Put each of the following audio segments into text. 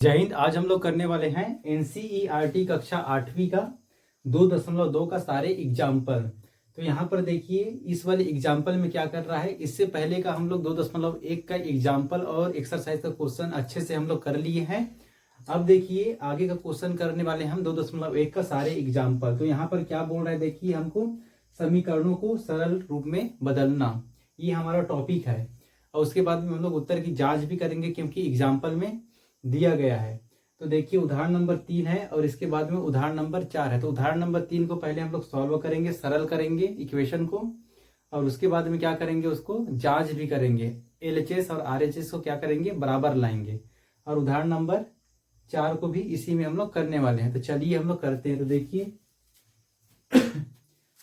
जय हिंद। आज हम लोग करने वाले हैं एनसीईआरटी कक्षा 8वीं का 2.2 का सारे एग्जाम्पल। तो यहाँ पर देखिए इस वाले एग्जाम्पल में क्या कर रहा है, इससे पहले का हम लोग 2.1 का एग्जाम्पल और एक्सरसाइज का क्वेश्चन अच्छे से हम लोग कर लिए हैं। अब देखिए आगे का क्वेश्चन करने वाले हम 2.1 का सारे एग्जाम्पल। तो यहाँ पर क्या बोल रहा है, देखिए हमको समीकरणों को सरल रूप में बदलना, ये हमारा टॉपिक है। और उसके बाद में हम लोग उत्तर की जांच भी करेंगे क्योंकि एग्जाम्पल में दिया गया है। तो देखिए उदाहरण नंबर 3 है और इसके बाद में उदाहरण नंबर 4 है। तो उदाहरण नंबर 3 को पहले हम लोग सॉल्व करेंगे, सरल करेंगे इक्वेशन को, और उसके बाद में क्या करेंगे, उसको जांच भी करेंगे। एलएचएस और आरएचएस को क्या करेंगे, बराबर लाएंगे। और उदाहरण नंबर 4 को भी इसी में हम लोग करने वाले हैं। तो चलिए हम लोग करते हैं। तो देखिए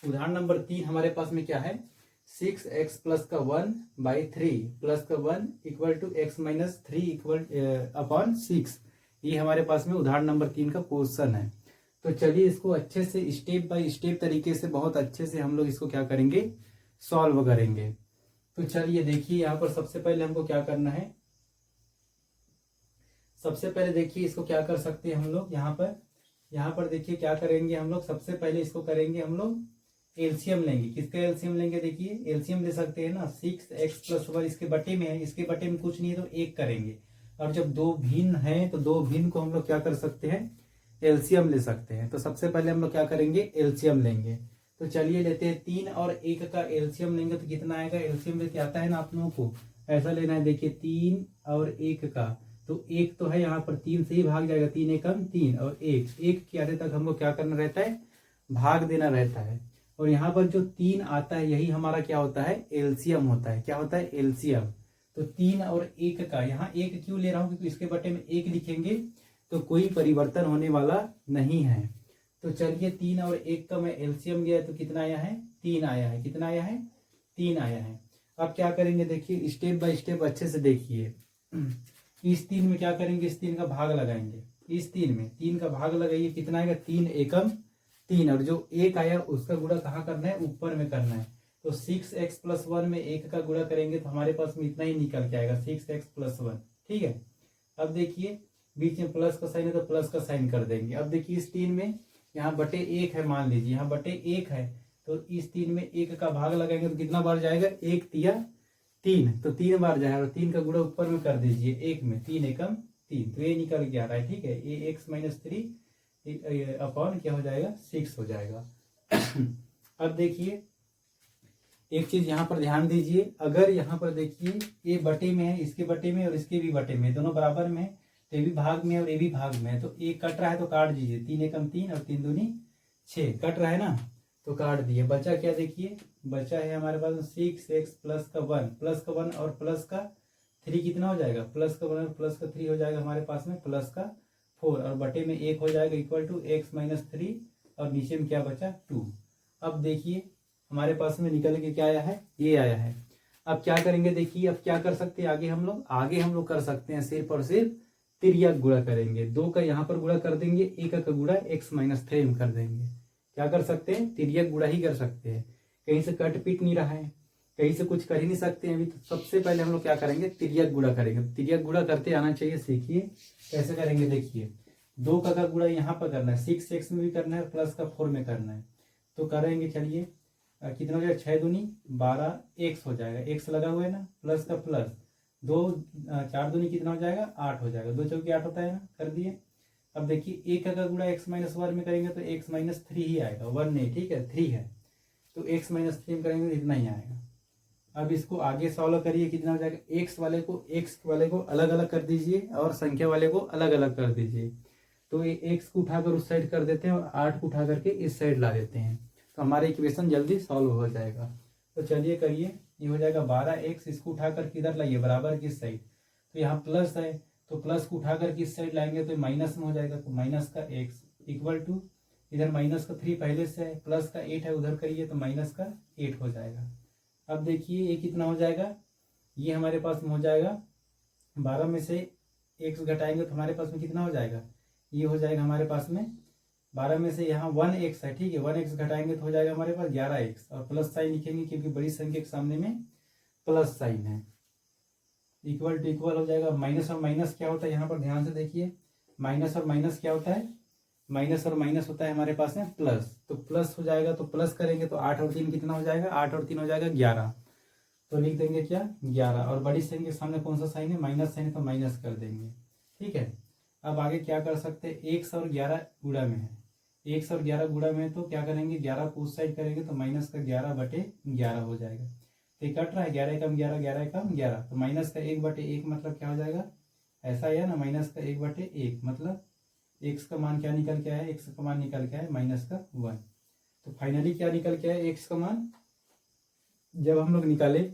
उदाहरण नंबर 3 हमारे पास में क्या है, 6x प्लस का 1/3 प्लस का 1 equal to x minus 3 equal upon 6। ये हमारे पास में उदाहरण नंबर 3 का क्वेश्चन है। तो चलिए इसको अच्छे से स्टेप बाय स्टेप तरीके से बहुत अच्छे से हम लोग इसको क्या करेंगे, सॉल्व करेंगे। तो चलिए देखिए यहाँ पर सबसे पहले हमको क्या करना है, सबसे पहले देखिए इसको क्या कर सकते हैं हम लोग। यहाँ पर देखिए क्या करेंगे हम लोग, सबसे पहले इसको करेंगे हम लोग एलसीएम लेंगे। किसका एलसीएम लेंगे, देखिए एलसीएम ले सकते हैं ना, 6x प्लस 1 इसके बटे में है, इसके बटे में कुछ नहीं है तो 1 करेंगे। और जब दो भिन्न है तो दो भिन्न को हम लोग क्या कर सकते हैं, एलसीएम ले सकते हैं। तो सबसे पहले हम लोग क्या करेंगे, एलसीएम लेंगे। तो चलिए लेते हैं 3 और 1 का एलसीएम लेंगे तो कितना आएगा। एलसीएम लेते आता है ना आप लोगों को, ऐसा लेना है। देखिए 3 और 1 का, तो 1 तो है यहाँ पर, 3 से ही भाग जाएगा, 3 एकम 3 और 1 के आधे तक हमको क्या करना रहता है, भाग देना रहता है। और यहाँ पर जो 3 आता है यही हमारा क्या होता है, एलसीएम होता है। क्या होता है, एलसीएम। तो 3 और 1 का, यहाँ 1 क्यों ले रहा हूँ, क्योंकि इसके बटे में 1 लिखेंगे तो कोई परिवर्तन होने वाला नहीं है। तो चलिए 3 और 1 का मैं एलसीएम लिया तो कितना आया है, 3 आया है। कितना आया है, 3 आया है। अब क्या करेंगे, देखिए स्टेप बाय स्टेप अच्छे से देखिए। इस 3 में क्या करेंगे, इस 3 का भाग लगाएंगे। इस 3 में 3 का भाग लगाइए, कितना आएगा, 3 एकम 3। और जो 1 आया उसका गुणा कहाँ करना है, ऊपर में करना है। तो 6x प्लस 1 में 1 का गुणा करेंगे तो हमारे पास में इतना ही निकल के आएगा, 6x प्लस 1। ठीक है। अब देखिए बीच में प्लस का साइन है तो प्लस का साइन कर देंगे। अब देखिए इस 3 में यहाँ बटे 1 है, मान लीजिए यहाँ बटे 1 है, तो इस 3 में 1 का भाग लगाएंगे तो कितना बार जाएगा, 1 तिया 3, तो 3 बार जाएगा। और 3 का गुणा ऊपर में कर दीजिए, 1 में 3 एकम 3, तो ये निकल के आ रहा है। ठीक है, ये x माइनस 3 अपॉन क्या हो जाएगा, 6 हो जाएगा। अब देखिए एक चीज यहाँ पर ध्यान दीजिए, अगर यहाँ पर देखिए ये बटे में है, इसके बटे में और इसके भी बटे में, दोनों बराबर में है, तो ये भी भाग में और ये भी भाग में है, तो एक कट रहा है तो काट दीजिए। 3 एकम 3 और 3 दूनी 6 कट रहा है ना, तो काट दिए। बचा क्या, देखिए बचा है हमारे पास 6x प्लस का 1 और प्लस का 3 कितना हो जाएगा, प्लस का 1 और प्लस का 3 हो जाएगा हमारे पास में प्लस का 4, और बटे में 1 हो जाएगा इक्वल टू x माइनस 3, और नीचे में क्या बचा, 2। अब देखिए हमारे पास में निकल के क्या आया है, ये आया है। अब क्या करेंगे, देखिए अब क्या कर सकते हैं आगे हम लोग कर सकते हैं, सिर्फ और सिर्फ तिर्यक गुणा करेंगे। 2 का यहाँ पर गुणा कर देंगे, 1 का गुणा x माइनस 3 में कर देंगे। क्या कर सकते हैं, तिर्यक गुणा ही कर सकते हैं। कहीं से कट पीट नहीं रहा है, कहीं से कुछ कर ही नहीं सकते हैं अभी। तो सबसे पहले हम लोग क्या करेंगे, तिर्यक गुणा करेंगे। तिर्यक गुणा करते आना चाहिए, सीखिए कैसे करेंगे। देखिए 2 का गुणा यहाँ पर करना है, 6x में भी करना है, प्लस का 4 में करना है। तो करेंगे, चलिए कितना हो जाएगा, 6 दूनी 12 x हो जाएगा, x लगा हुआ है ना, प्लस का प्लस 2 4 दूनी कितना हो जाएगा, 8 हो जाएगा। 2 चौकी 8 होता है ना, कर दिए। अब देखिए 1 का गुणा x माइनस 1 में करेंगे तो x माइनस 3 ही आएगा, 1 नहीं, ठीक है 3 है, तो x माइनस 3 में करेंगे तो इतना ही आएगा। अब इसको आगे सॉल्व करिए, कितना हो जाएगा, x वाले को अलग अलग कर दीजिए और संख्या वाले को अलग अलग कर दीजिए। तो ये x को उठाकर उस साइड कर देते हैं और 8 को उठा करके इस साइड ला देते हैं, तो हमारा इक्वेशन जल्दी सॉल्व हो जाएगा। तो चलिए करिए, ये हो जाएगा 12x, इसको उठाकर किधर लाइए, बराबर किस साइड, तो यहाँ प्लस है तो प्लस को उठाकर किस साइड लाएंगे तो माइनस में हो जाएगा, तो माइनस का x इक्वल टू इधर माइनस का 3 पहले से है, प्लस का 8 है उधर करिए तो माइनस का 8 हो जाएगा। अब देखिए ये कितना हो जाएगा, ये हमारे पास में हो जाएगा 12 में से x घटाएंगे तो हमारे पास में कितना हो जाएगा, ये हो जाएगा हमारे पास में 12 में से यहाँ 1x है, ठीक है, 1x घटाएंगे तो हो जाएगा हमारे पास 11x, और प्लस साइन लिखेंगे क्योंकि बड़ी संख्या के सामने में प्लस साइन है। इक्वल टू इक्वल हो जाएगा, माइनस और माइनस क्या होता है यहाँ पर ध्यान से देखिए, माइनस और माइनस क्या होता है, माइनस और माइनस होता है हमारे पास में प्लस, तो प्लस हो जाएगा, तो प्लस करेंगे तो 8 और 3 कितना हो जाएगा, 8 और 3 हो जाएगा 11, तो लिख देंगे क्या 11, और बड़ी साइन के सामने कौन सा साइन है, माइनस साइन है, तो माइनस कर देंगे। ठीक है, अब आगे क्या कर सकते हैं, 1 और 11 गुणा में है, 1 और 11 गुणा में है, तो क्या करेंगे 11 को उस साइड करेंगे तो माइनस का 11/11 हो जाएगा। तो ये कट रहा है, 11 एकम 11, 11 एकम 11, तो माइनस का 1/1 मतलब क्या हो जाएगा, ऐसा है ना, माइनस का 1/1 मतलब एक्स का मान क्या निकल के आया है, एक्स का मान निकल के आया -1। तो फाइनली क्या निकल के आया, एक्स का मान जब हम लोग निकाले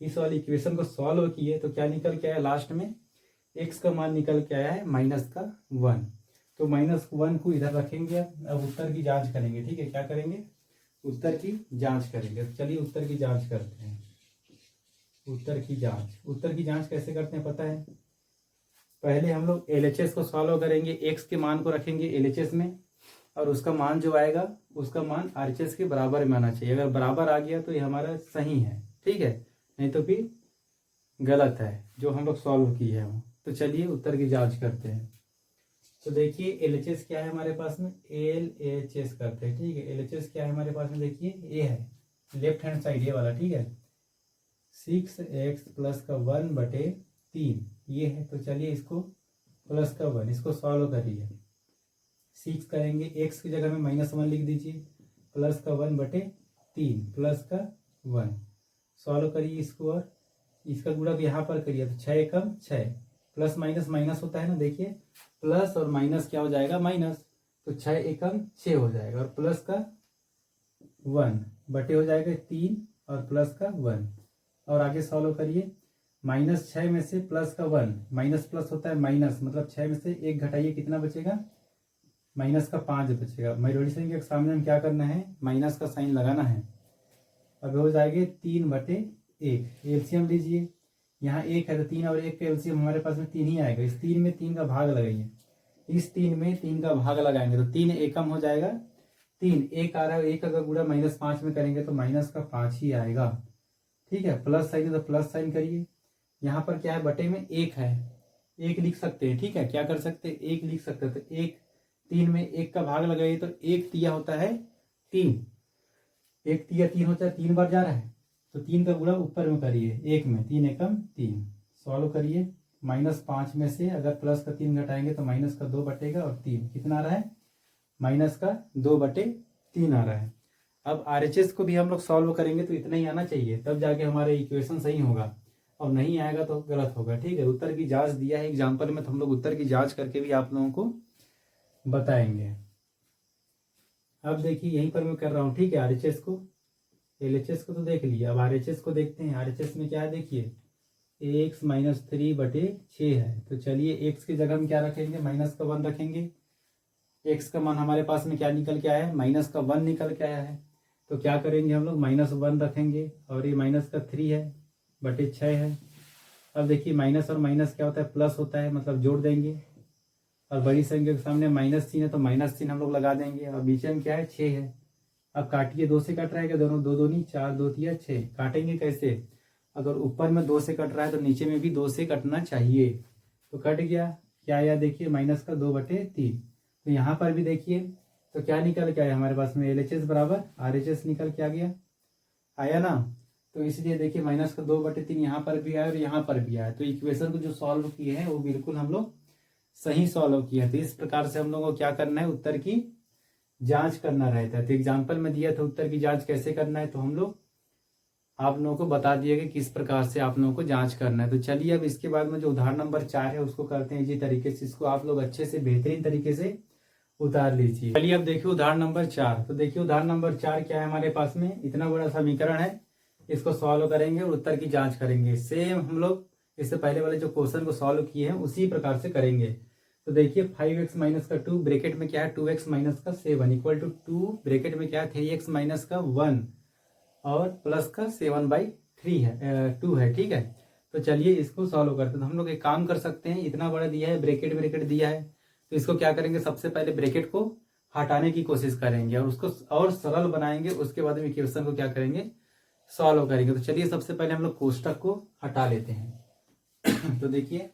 इस वाली इक्वेशन को सॉल्व किए तो क्या निकल के आया, लास्ट में एक्स का मान निकल के आया है -1। तो -1 को इधर रखेंगे, अब उत्तर की जांच करेंगे। ठीक है, क्या करेंगे, उत्तर की जांच करेंगे। तो चलिए उत्तर की जांच करते हैं। उत्तर की जांच कैसे करते हैं पता है, पहले हम लोग LHS को सॉल्व करेंगे, एक्स के मान को रखेंगे LHS में, और उसका मान जो आएगा उसका मान RHS के बराबर में आना चाहिए। अगर बराबर आ गया तो ये हमारा सही है, ठीक है, नहीं तो फिर गलत है जो हम लोग सॉल्व किए हैं वो। तो चलिए उत्तर की जांच करते हैं। तो देखिए LHS क्या है हमारे पास में, LHS करते हैं। ठीक है, LHS क्या है हमारे पास में, देखिए ये है लेफ्ट हैंड साइड ये वाला। ठीक है, 6x प्लस का 1/3 ये है। तो चलिए इसको प्लस का 1 इसको सॉल्व करिए, 6 करेंगे, x की जगह में -1 लिख दीजिए, प्लस का 1/3 प्लस का 1 सॉल्व करिए इसको, और इसका गुणा भी यहाँ पर करिए, तो 6 एकम 6, प्लस माइनस माइनस होता है ना, देखिए प्लस और माइनस क्या हो जाएगा माइनस, तो 6 एकम 6 हो जाएगा, और प्लस का 1 बटे हो जाएगा 3 और प्लस का 1, और आगे सॉल्व करिए, -6 में से प्लस का 1, माइनस प्लस होता है माइनस, मतलब 6 में से 1 घटाइए कितना बचेगा, माइनस का 5 बचेगा। मेरोडिसन के सामने हम क्या करना है, माइनस का साइन लगाना है। अब हो जाएगा 3/1, एलसीएम लीजिए, यहाँ 1 है तो 3 और 1 का एलसीएम हमारे पास में 3 ही आएगा। इस 3 में 3 का भाग लगाइए, इस 3 में 3 का भाग लगाएंगे तो 3 एकम हो जाएगा 3, 1 आ रहा है, 1 अगर गुणा -5 में करेंगे तो माइनस का 5 ही आएगा। ठीक है, प्लस साइन है तो प्लस साइन करिए, यहाँ पर क्या है बटे में 1 है, 1 लिख सकते हैं। ठीक है, क्या कर सकते हैं, 1 लिख सकते हैं, तो 1 3 में 1 का भाग लगाइए तो 1 तिया होता है 3, 1 तिया 3 होता है, 3 बार जा रहा है, तो 3 का गुणा ऊपर में करिए, 1 में 3 एकम 3 सॉल्व करिए, -5 में से अगर प्लस का 3 घटाएंगे तो माइनस का 2 बटेगा, और 3 कितना आ रहा है, माइनस का 2/3 आ रहा है। अब RHS को भी हम लोग सॉल्व करेंगे तो इतना ही आना चाहिए, तब जाके हमारा इक्वेशन सही होगा, और नहीं आएगा तो गलत होगा। ठीक है, उत्तर की जांच दिया है एग्जाम्पल में, तो हम लोग उत्तर की जांच करके भी आप लोगों को बताएंगे। अब देखिए यहीं पर मैं कर रहा हूँ। ठीक है, RHS को LHS को तो देख लिया, अब RHS को देखते हैं। RHS में क्या है देखिए, x -3/6 है, तो चलिए x की जगह हम क्या रखेंगे, -1 रखेंगे। x का मान हमारे पास में क्या निकल के आया है, -1 निकल के आया है, तो क्या करेंगे हम लोग -1 रखेंगे, और ये -3 है बटे 6 है। अब देखिए माइनस और माइनस क्या होता है, प्लस होता है, मतलब जोड़ देंगे, और बड़ी संख्या के सामने माइनस चिन्ह है तो माइनस चिन्ह हम लोग लगा देंगे, और बीच में क्या है 6 है। अब काटिए, 2 से कट रहा है क्या, दोनों 2 दूनी 4, 2 तिया 6, काटेंगे कैसे, अगर ऊपर में 2 से कट रहा है तो नीचे में भी 2 से कटना चाहिए, तो कट गया, क्या आया देखिए माइनस का 2/3। तो यहाँ पर भी देखिए तो क्या निकल के आया हमारे पास में, LHS बराबर RHS निकल के आ गया, आया ना। तो इसलिए देखिए माइनस का 2/3 यहाँ पर भी आया और यहाँ पर भी आया, तो इक्वेशन को जो सॉल्व किए हैं वो बिल्कुल हम लोग सही सॉल्व किया। तो इस प्रकार से हम लोगों को क्या करना है, उत्तर की जांच करना रहता है। तो एग्जाम्पल में दिया था उत्तर की जांच कैसे करना है, तो हम लोग आप लोगों को बता दिए कि किस प्रकार से आप लोगों को जांच करना है। तो चलिए अब इसके बाद में जो उदाहरण नंबर 4 है उसको करते हैं इसी तरीके से, इसको आप लोग अच्छे से बेहतरीन तरीके से उतार लीजिए। चलिए अब देखिए उदाहरण नंबर 4। तो देखिए उदाहरण नंबर 4 क्या है हमारे पास में, इतना बड़ा समीकरण है, इसको सॉल्व करेंगे और उत्तर की जांच करेंगे। सेम हम लोग इससे पहले वाले जो क्वेश्चन को सॉल्व किए हैं उसी प्रकार से करेंगे। तो देखिए 5x माइनस का 2 ब्रैकेट में क्या है 2x माइनस का 7 इक्वल टू 2 ब्रैकेट में क्या है 3x माइनस का 1 और प्लस का 7/3 है 2 है। ठीक है, तो चलिए इसको सॉल्व करते हैं। तो हम लोग एक काम कर सकते हैं, इतना बड़ा दिया है, ब्रैकेट दिया है, तो इसको क्या करेंगे, सबसे पहले ब्रैकेट को हटाने की कोशिश करेंगे और उसको और सरल बनाएंगे, उसके बाद में इक्वेशन को क्या करेंगे, सॉल्व करेंगे। तो चलिए सबसे पहले हम लोग कोष्टक को हटा लेते हैं। तो देखिए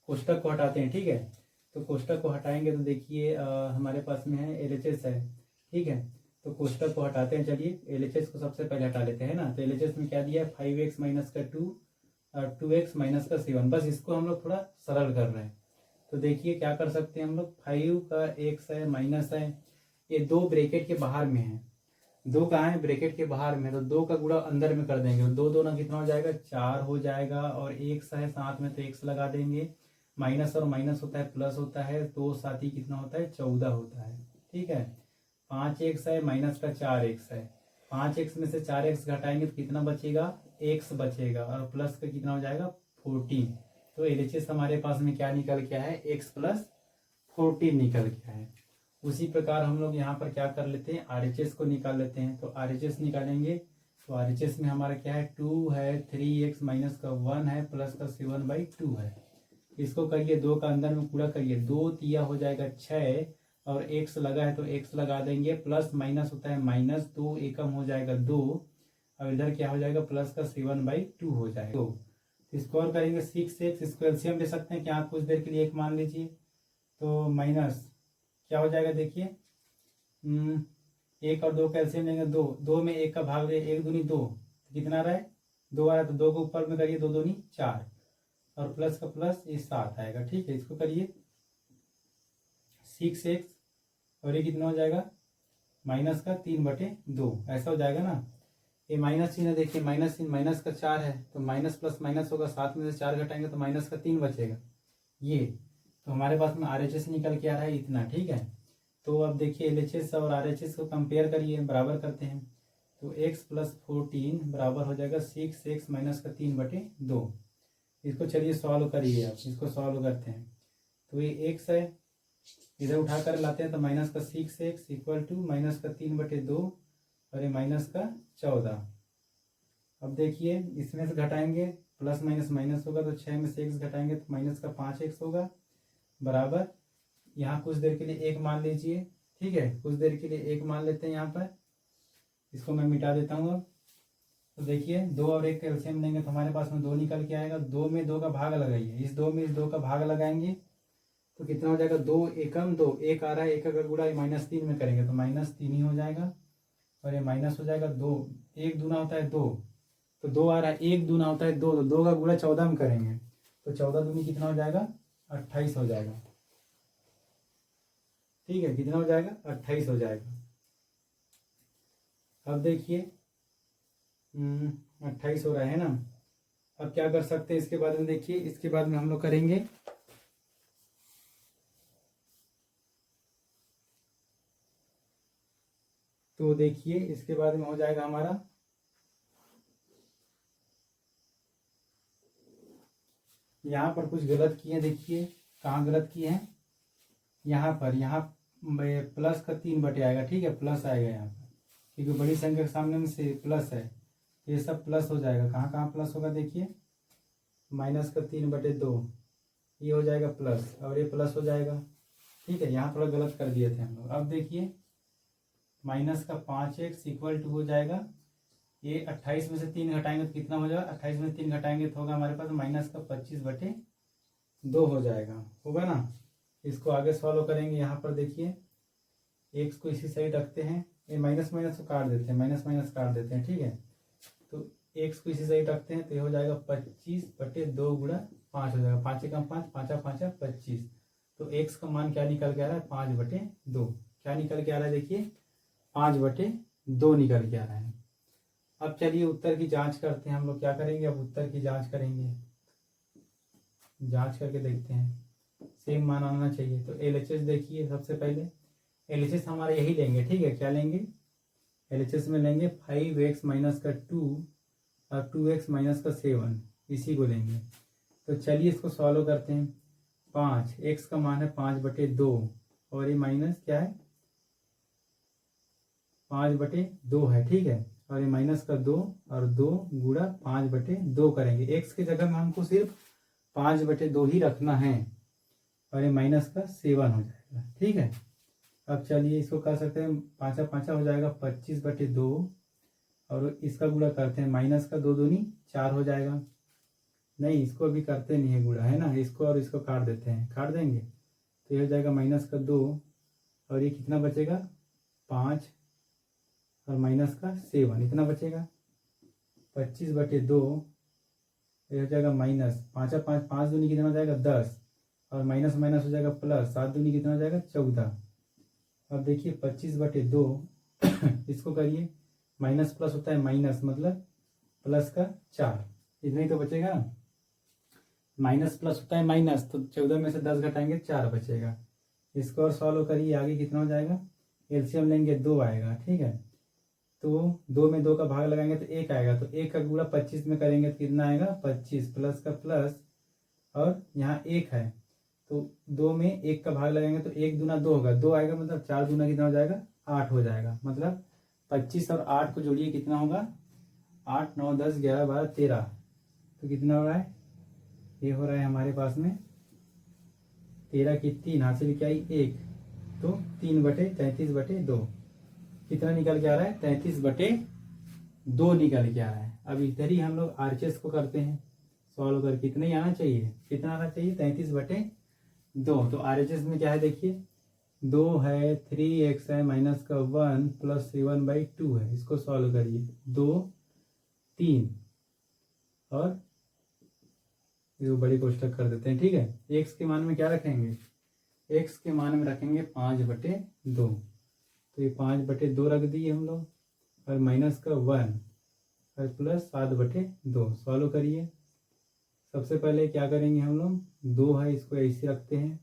कोष्टक को हटाते हैं, ठीक है। तो कोष्टक को हटाएंगे तो देखिए हमारे पास में है LHS है, ठीक है। तो कोष्टक को हटाते हैं, चलिए LHS को सबसे पहले हटा लेते हैं ना। तो LHS में क्या दिया है 5x माइनस का 2 और 2x माइनस का 7, बस इसको हम लोग थोड़ा सरल कर रहे हैं। तो देखिए क्या कर सकते हैं हम लोग, 5 का x है माइनस है, ये 2 ब्रैकेट के बाहर में है, 2 कहाँ है ब्रैकेट के बाहर में, तो 2 का गुणा अंदर में कर देंगे, 2 2 ना कितना हो जाएगा 4 हो जाएगा, और x है साथ में तो x लगा देंगे, माइनस और माइनस होता है प्लस होता है, तो साथ ही कितना होता है 14 होता है, ठीक है। 5x है माइनस का 4x है, 5x में से 4x घटाएंगे तो कितना बचेगा x बचेगा, और प्लस का कितना हो जाएगा 14। तो LHS हमारे पास में क्या निकल के आया है x प्लस 14 निकल के आया है। उसी प्रकार हम लोग यहाँ पर क्या कर लेते हैं RHS को निकाल लेते हैं। तो RHS निकालेंगे तो RHS में हमारा क्या है 2 है, 3x माइनस का 1 है, प्लस का 7/2 है। इसको करिए 2 का अंदर में पूरा करिए, 2 तिया हो जाएगा 6, और x लगा है तो x लगा देंगे, प्लस माइनस होता है माइनस, 2 एकम हो जाएगा 2, और इधर क्या हो जाएगा प्लस का 7/2 हो जाएगा। तो इसको और करेंगे 6x, इसको एलसीएम ले सकते हैं कि आप कुछ देर के लिए 1 मान लीजिए, तो माइनस क्या हो जाएगा देखिए 1 और 2 का एलसीएम लेंगे 2, 2 में 1 का भाग दे, 1 दूनी 2, कितना रहा है 2 आ रहा है, तो 2 को ऊपर में करिए, 2 दूनी 4, और प्लस का प्लस ये 7 आएगा, ठीक है। इसको करिए 6x, और ये कितना हो जाएगा माइनस का 3/2, ऐसा हो जाएगा ना। ये माइनस चिन्ह देखिए, माइनस चिन्ह, माइनस का 4 है तो माइनस प्लस माइनस होगा, 7 में से 4 घटाएंगे तो माइनस का 3 बचेगा, ये तो हमारे पास में RHS निकल के आ रहा है इतना, ठीक है। तो अब देखिए LHS और RHS को कंपेयर करिए, बराबर करते हैं, तो x प्लस 14 बराबर हो जाएगा 6x माइनस का 3/2। इसको चलिए सॉल्व करिए, आप इसको सॉल्व करते हैं, तो ये x है, इधर उठा कर लाते हैं तो माइनस का 6x इक्वल टू माइनस का 3/2, और ये माइनस का 14। अब देखिए इसमें से घटाएंगे, प्लस माइनस माइनस होगा, तो 6 में से x घटाएंगे तो माइनस का 5x होगा, बराबर यहाँ कुछ देर के लिए 1 मान लीजिए, ठीक है, कुछ देर के लिए 1 मान लेते हैं यहाँ पर, इसको मैं मिटा देता हूँ अब। तो देखिए 2 और 1 का एलसीएम लेंगे तो हमारे पास में 2 निकल के आएगा, 2 में 2 का भाग लगाइए, इस 2 में इस 2 का भाग लगाएंगे तो कितना हो जाएगा 2 एकम 2, 1 आ रहा है, 1 का गुणा -3 में करेंगे तो -3 ही हो जाएगा, और ये माइनस हो जाएगा 2, 1 दूना होता है 2, तो 2 आ रहा है, 1 दूना होता है 2, तो 2 का गुणा 14 में करेंगे तो 14 दूनी कितना हो जाएगा 28 हो जाएगा, ठीक है, कितना हो जाएगा 28 हो जाएगा। अब देखिए 28 हो रहा है ना। अब क्या कर सकते हैं इसके बाद में, देखिए इसके बाद में हम लोग करेंगे तो देखिए इसके बाद में हो जाएगा हमारा यहाँ पर कुछ गलत किए, देखिए कहाँ गलत किए हैं, यहाँ पर, यहाँ प्लस का 3 आएगा, ठीक है, प्लस आएगा यहाँ पर क्योंकि बड़ी संख्या के सामने में से प्लस है, ये सब प्लस हो जाएगा, कहाँ कहाँ प्लस होगा देखिए, माइनस का 3/2 ये हो जाएगा प्लस, और ये प्लस हो जाएगा, ठीक है, यहाँ थोड़ा गलत कर दिए थे हम लोग। अब देखिए माइनस का 5x इक्वल टू हो जाएगा, ये 28 में से 3 घटाएंगे तो कितना हो जाएगा, 28 में से 3 घटाएंगे तो होगा हमारे पास माइनस का 25/2 हो जाएगा, होगा ना। इसको आगे सॉल्व करेंगे, यहाँ पर देखिए x को इसी साइड रखते हैं, ये माइनस माइनस को काट देते हैं, माइनस माइनस काट देते हैं, ठीक है, तो x को इसी साइड रखते हैं तो ये हो जाएगा 25/2 गुणा 5 हो जाएगा, 5 एकम 5, 5 5 25, तो x का मान क्या निकल के आ रहा है 5/2, क्या निकल के आ रहा है देखिए 5/2 निकल के आ रहा है। अब चलिए उत्तर की जांच करते हैं हम लोग, क्या करेंगे अब उत्तर की जांच करेंगे, जांच करके देखते हैं सेम मान आना चाहिए। तो LHS देखिए सबसे पहले LHS हमारा यही लेंगे, ठीक है, क्या लेंगे LHS में लेंगे 5x माइनस का 2 और 2x माइनस का 7, इसी को लेंगे। तो चलिए इसको सॉल्व करते हैं, 5 x का मान है 5/2, और ये माइनस क्या है 5/2 है, ठीक है, और ये माइनस का 2, और 2 गुणा 5/2 करेंगे, x की जगह में हमको सिर्फ 5/2 ही रखना है, और ये माइनस का 7 हो जाएगा, ठीक है। अब चलिए इसको कर सकते हैं, 5 5 हो जाएगा 25/2, और इसका गुणा करते हैं, माइनस का 2 दूनी 4 हो जाएगा, नहीं, इसको अभी करते नहीं है गुणा, है ना, इसको और इसको काट देते हैं, काट देंगे तो ये हो जाएगा -2 और ये कितना बचेगा 5 और -7 इतना बचेगा 25/2। ये हो जाएगा माइनस 5 और 5 5 दूनी कितना हो जाएगा 10 और माइनस माइनस हो जाएगा प्लस 7 दूनी कितना हो जाएगा 14। अब देखिए 25/2 इसको करिए, माइनस प्लस होता है माइनस मतलब प्लस का 4, इतना ही तो बचेगा। माइनस प्लस होता है माइनस, तो 14 में से 10 घटाएंगे 4 बचेगा। इसको और सॉल्व करिए, आगे कितना हो जाएगा, एलसीएम लेंगे 2 आएगा, ठीक है। तो 2 में 2 का भाग लगाएंगे तो 1 आएगा, तो 1 का गुणा 25 में करेंगे तो कितना आएगा 25 प्लस का प्लस और यहाँ 1 है तो 2 में 1 का भाग लगाएंगे तो 1 दूना 2 होगा, 2 आएगा मतलब 4 दूना कितना हो जाएगा 8 हो जाएगा। मतलब 25 और 8 को जोड़िए कितना होगा 8 9 10 11 12 13, तो कितना हो रहा है, ये हो रहा है हमारे पास में 13 की 3 हासिल क्या आई 1, तो 3/33/2 कितना निकल के आ रहा है 33/2 निकल के आ रहा है। अब इधर ही हम लोग आरएचएस को करते हैं सॉल्व कर, कितना ही आना चाहिए, कितना आना चाहिए 33/2। तो आरएचएस में क्या है देखिए 2 है 3x है -1 प्लस 7/2 है, इसको सॉल्व करिए 2 3 और ये बड़ी कोष्टक कर देते हैं, ठीक है। x के मान में क्या रखेंगे, x के मान में रखेंगे 5/2, तो ये 5/2 रख दिए हम लोग और -1 और प्लस 7/2 सॉल्व करिए। सबसे पहले क्या करेंगे हम लोग 2 है इसको ऐसे रखते हैं,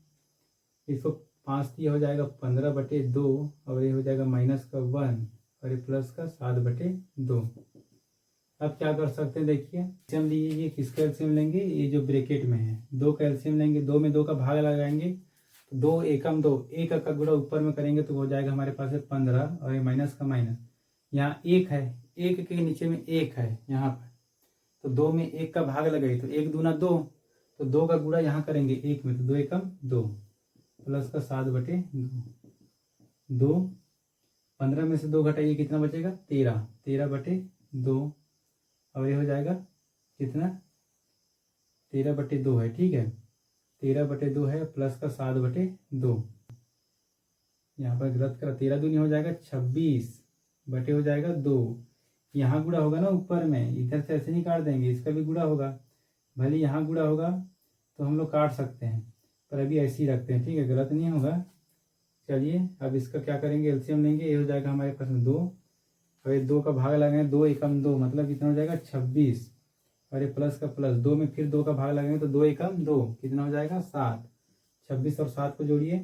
इसको 5 दिया हो जाएगा 15/2 और ये हो जाएगा -1 और ये प्लस का 7/2। अब क्या कर सकते हैं देखिए एलसीएम लीजिए, किसका एलसीएम लेंगे, ये जो ब्रैकेट में है 2 का एलसीएम लेंगे, 2 में 2 का भाग लगाएंगे तो 2 एकम 2, 1 का गुणा ऊपर में करेंगे तो हो जाएगा हमारे पास है 15 और ये माइनस का माइनस, यहाँ 1 है 1 के नीचे में 1 है यहाँ पर, तो 2 में 1 का भाग लगाइए तो 1 दूना 2, तो 2 का गुणा यहाँ करेंगे 1 में तो 2 एकम 2 प्लस का 7/2, 2 15 में से 2 घटाइए कितना बचेगा 13, 13/2 और ये हो जाएगा कितना 13/2 है, ठीक है 13/2 है प्लस का 7/2, यहाँ पर गलत करा 13 दूनी हो जाएगा 26 बटे हो जाएगा 2, यहाँ गुणा होगा ना ऊपर में, इधर से ऐसे नहीं काट देंगे, इसका भी गुणा होगा, भले यहाँ गुणा होगा तो हम लोग काट सकते हैं पर अभी ऐसे ही रखते हैं, ठीक है गलत नहीं होगा। चलिए अब इसका क्या करेंगे एलसीएम लेंगे, ये हो जाएगा हमारे पास में 2 और ये 2 का भाग लगाएंगे 2 एकम 2 मतलब कितना हो जाएगा 26 और ये प्लस का प्लस 2 में फिर 2 का भाग लगाएंगे तो 2 एकम 2 कितना हो जाएगा 7, 26 और 7 को जोड़िए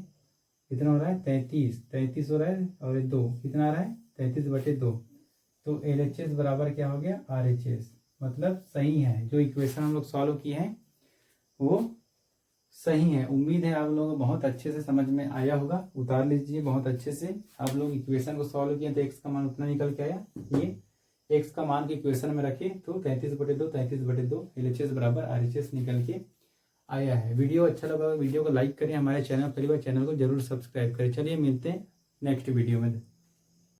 कितना हो रहा है 33 हो रहा है और ये 2 कितना आ रहा है 33/2। तो LHS बराबर क्या हो गया RHS, मतलब सही है, जो इक्वेशन हम लोग सॉल्व किए हैं वो सही है। उम्मीद है आप लोगों को बहुत अच्छे से समझ में आया होगा, उतार लीजिए बहुत अच्छे से। आप लोग इक्वेशन को सॉल्व किए तो x का मान उतना निकल के आया, ये x का मान के इक्वेशन में रखे तो 33/2 LHS बराबर RHS निकल के आया है। वीडियो अच्छा लगा वीडियो को लाइक करें, हमारे चैनल पहली बार चैनल को जरूर सब्सक्राइब करें। चलिए मिलते हैं नेक्स्ट वीडियो में।